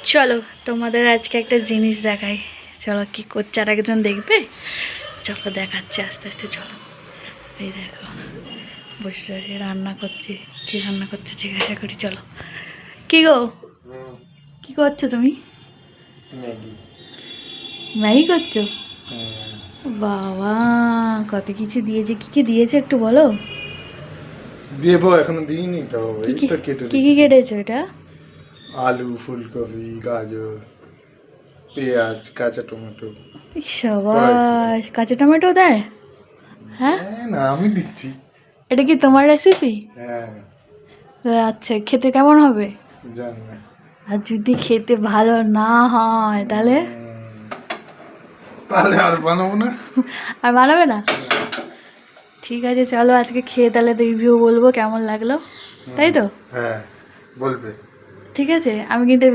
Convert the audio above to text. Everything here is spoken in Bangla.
চলো তোমাদের আজকে একটা জিনিস দেখাই। চলো কি করছে, আর একজন দেখবে। চলো দেখাচ্ছে আস্তে আস্তে। চলো এই দেখো বসে রান্না করছে। কি রান্না করছে জিজ্ঞাসা করি। চলো কি গো, কি করছো তুমি? ম্যাগি করছো? বাবা কত কিছু দিয়েছে। কি কি দিয়েছে একটু বলো। দেবো, এখনো দিইনি তো। এই তো কেটে কি কি কেটেছো এটা? আলু, ফুলকপি, গাজর, পেঁয়াজ, কাঁচা টমেটো। সাবাস, কাঁচা টমেটো দেয়? হ্যাঁ না, আমি দিচ্ছি। এটা কি তোমার রেসিপি? হ্যাঁ, আচ্ছা, খেতে কেমন হবে? জানি না। আর যদি খেতে ভালো না হয় তাহলে? তাহলে আর বানাবো না। আর বানাবে না? ঠিক আছে চলো আজকে খেয়ে তাহলে রিভিউ বলবো কেমন লাগলো, তাই তো? হ্যাঁ, বলবে। ঠিক আছে, আমি কিন্তু